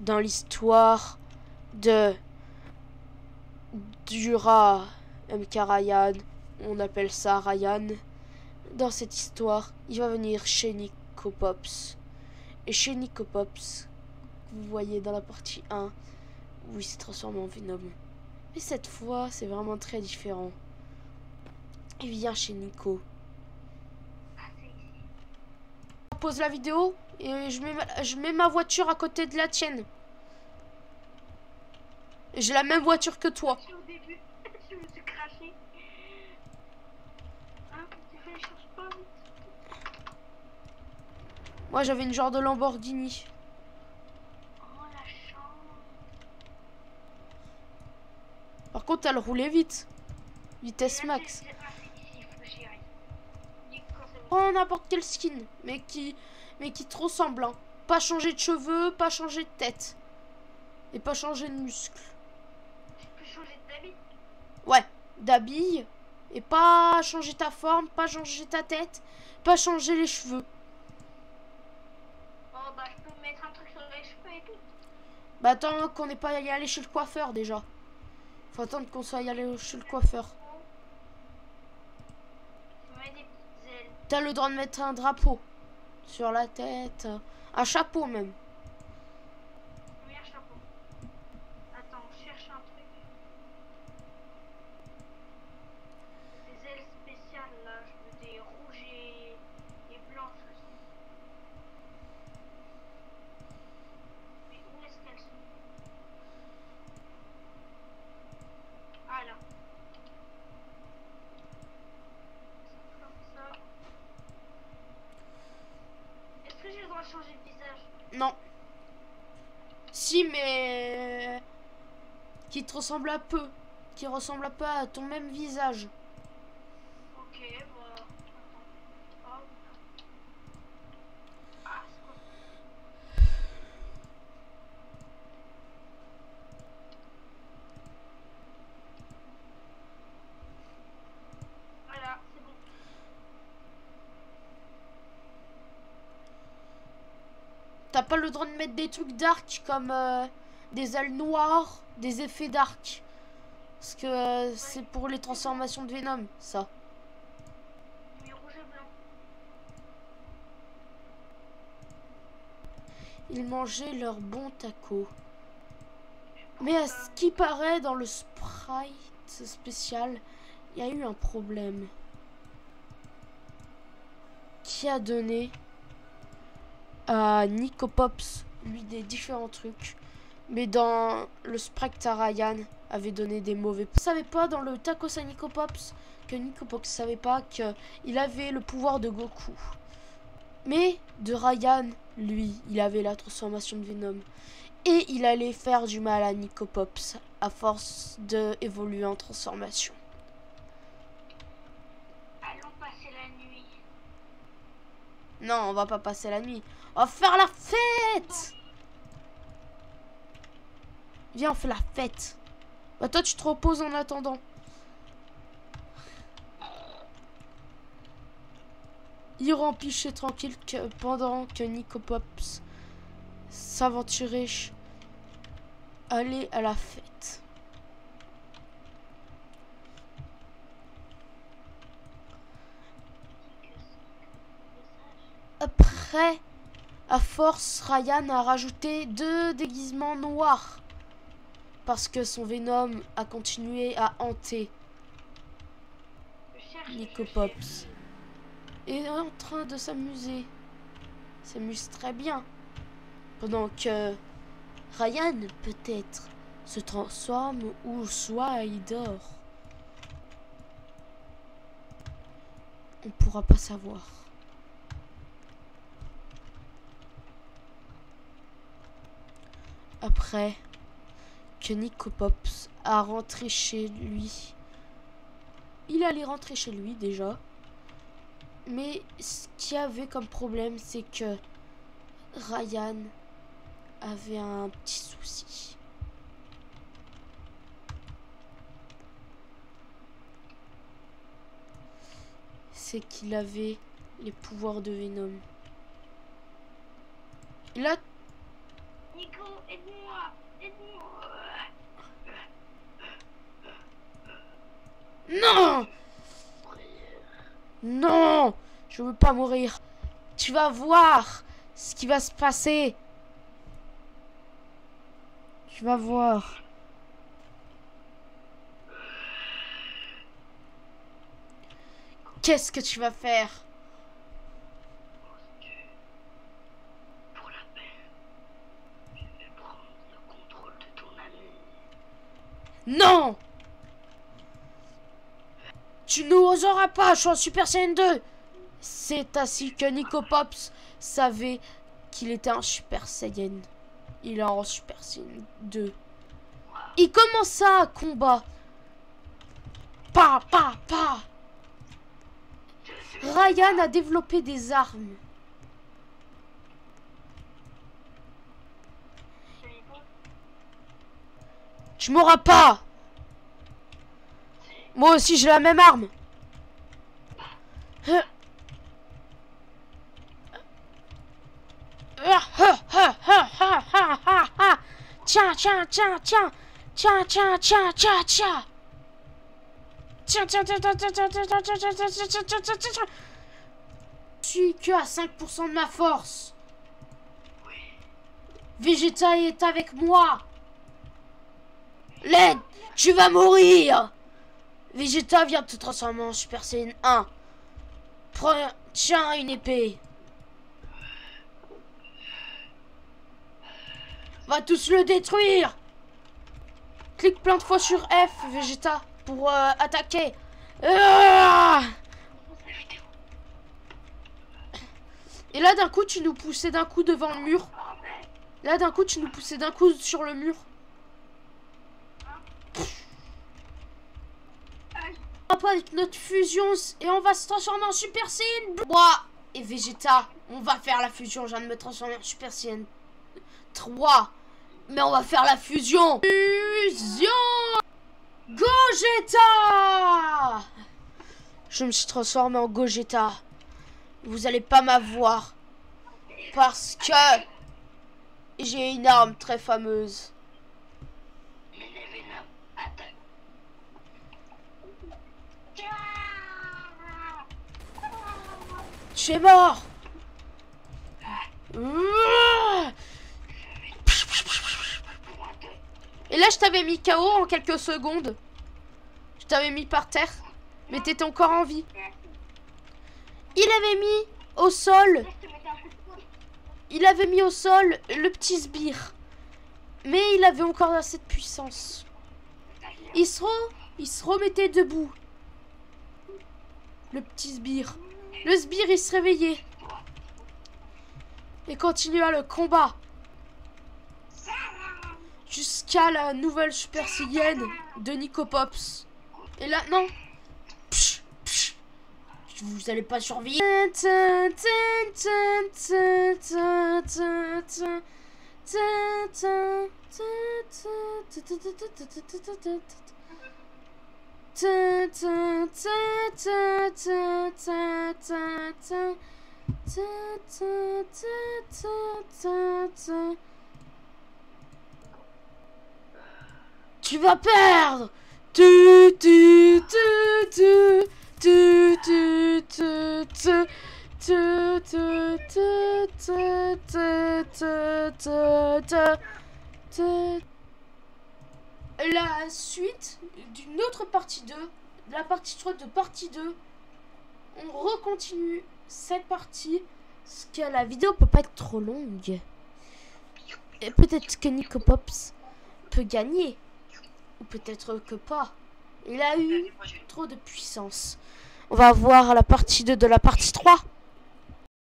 dans l'histoire du rat MK Ryan. On appelle ça Ryan. Dans cette histoire, il va venir chez Nicopops. Et chez Nicopops, vous voyez dans la partie 1, où il s'est transformé en Venom. Mais cette fois, c'est vraiment très différent. Il vient chez Nico. Je pose la vidéo et je mets ma voiture à côté de la tienne. J'ai la même voiture que toi. Au début, je me suis craché. Hein, je cherche pas. Moi, j'avais une genre de Lamborghini. Oh la chance. Par contre, elle roulait vite. Vitesse max. Prends n'importe quel skin, mais qui te ressemble. Hein. Pas changer de cheveux, pas changer de tête. Et pas changer de muscles. Tu peux changer d'habit? Ouais, d'habille. Et pas changer ta forme, pas changer ta tête, pas changer les cheveux. Oh bah je peux mettre un truc sur les cheveux et tout. Bah attends qu'on n'est pas allé chez le coiffeur déjà. Faut attendre qu'on soit allé chez le coiffeur. Je mets des petites ailes. T'as le droit de mettre un drapeau sur la tête, un chapeau même. Oui, un chapeau. Attends, on cherche un truc. Des ailes spéciales là, je veux des rouges et blanches aussi. Mais où est-ce qu'elles sont? Ah là. C'est comme ça. Est-ce que j'ai le droit de changer de visage? Non. Si, mais qui te ressemble un peu, qui ressemble un peu à ton même visage. Ok, bah. Attends. Hop. Ah, c'est quoi? Voilà, c'est bon. T'as pas le droit de mettre des trucs dark comme des ailes noires, des effets dark. Parce que c'est pour les transformations de Venom, ça. Mais rouge et blanc. Ils mangeaient leur bon taco. Mais à ce qui paraît, dans le sprite spécial, il y a eu un problème. Qui a donné à Nicopops, lui, des différents trucs. Mais dans le sprite à Ryan, avait donné des mauvais. Je savais pas dans le tacos à Nicopops que Nicopops savait pas qu'il avait le pouvoir de Goku. Mais de Ryan, lui, il avait la transformation de Venom. Et il allait faire du mal à Nicopops à force d'évoluer en transformation. Allons passer la nuit. Non, on va pas passer la nuit. On va faire la fête. Viens, on fait la fête. Bah toi, tu te reposes en attendant. Il rempichait tranquille pendant que Nicopops s'aventurait aller à la fête. Après, à force, Ryan a rajouté 2 déguisements noirs. Parce que son Venom a continué à hanter Nicopops. Et est en train de s'amuser. Il s'amuse très bien. Pendant que Ryan, peut-être, se transforme ou soit il dort. On pourra pas savoir. Après que Nicopops a rentré chez lui. Il allait rentrer chez lui déjà. Mais ce qu'il y avait comme problème, c'est que Ryan avait un petit souci. C'est qu'il avait les pouvoirs de Venom. Il a Nico, aide-moi. Aide-moi. Non! Non! Je veux pas mourir. Tu vas voir ce qui va se passer. Tu vas voir. Qu'est-ce que tu vas faire? Pour la peine, je vais prendre le contrôle de ton ami. Non! Tu n'oseras pas, je suis en Super Saiyan 2. C'est ainsi que Nico Pops savait qu'il était un Super Saiyan. Il est en Super Saiyan 2. Il commença un combat. Pa, pa, pa. Ryan a développé des armes. Tu m'auras pas. Moi aussi j'ai la même arme. Tiens, tiens, tiens, tiens. Tiens, tiens, tiens, tiens, tiens. Tiens, tiens, tiens, tiens, tiens, tiens, tiens, tiens, tiens, tiens, tiens, tiens, tiens, tiens, tiens. Je suis que à 5% de ma force. Vegeta est avec moi. L'aide, tu vas mourir. Vegeta vient de te transformer en Super Saiyan 1. Prends, tiens une épée. Va tous le détruire. Clique plein de fois sur F, Vegeta, pour attaquer. Et là d'un coup tu nous poussais d'un coup devant le mur. Là d'un coup tu nous poussais d'un coup sur le mur. Avec notre fusion et on va se transformer en Super Saiyan. Moi et Vegeta, on va faire la fusion. Je viens de me transformer en Super Saiyan 3. Mais on va faire la fusion. Fusion Gogeta. Je me suis transformé en Gogeta. Vous allez pas m'avoir. Parce que j'ai une arme très fameuse. Tu es mort. Et là je t'avais mis KO en quelques secondes. Je t'avais mis par terre. Mais t'étais encore en vie. Il avait mis au sol. Il avait mis au sol le petit sbire. Mais il avait encore assez de puissance. Il se remettait debout. Le petit sbire. Le sbire il se réveillait. Et continua le combat. Jusqu'à la nouvelle Super Saiyan de Nico Pops. Et là, non. Psh, psh. Vous allez pas survivre. Tu vas perdre. La suite d'une autre partie 2, la partie 3 de partie 2, on recontinue cette partie, parce que la vidéo peut pas être trop longue. Et peut-être que Nico Pops peut gagner, ou peut-être que pas. Il a eu trop de puissance. On va voir la partie 2 de la partie 3.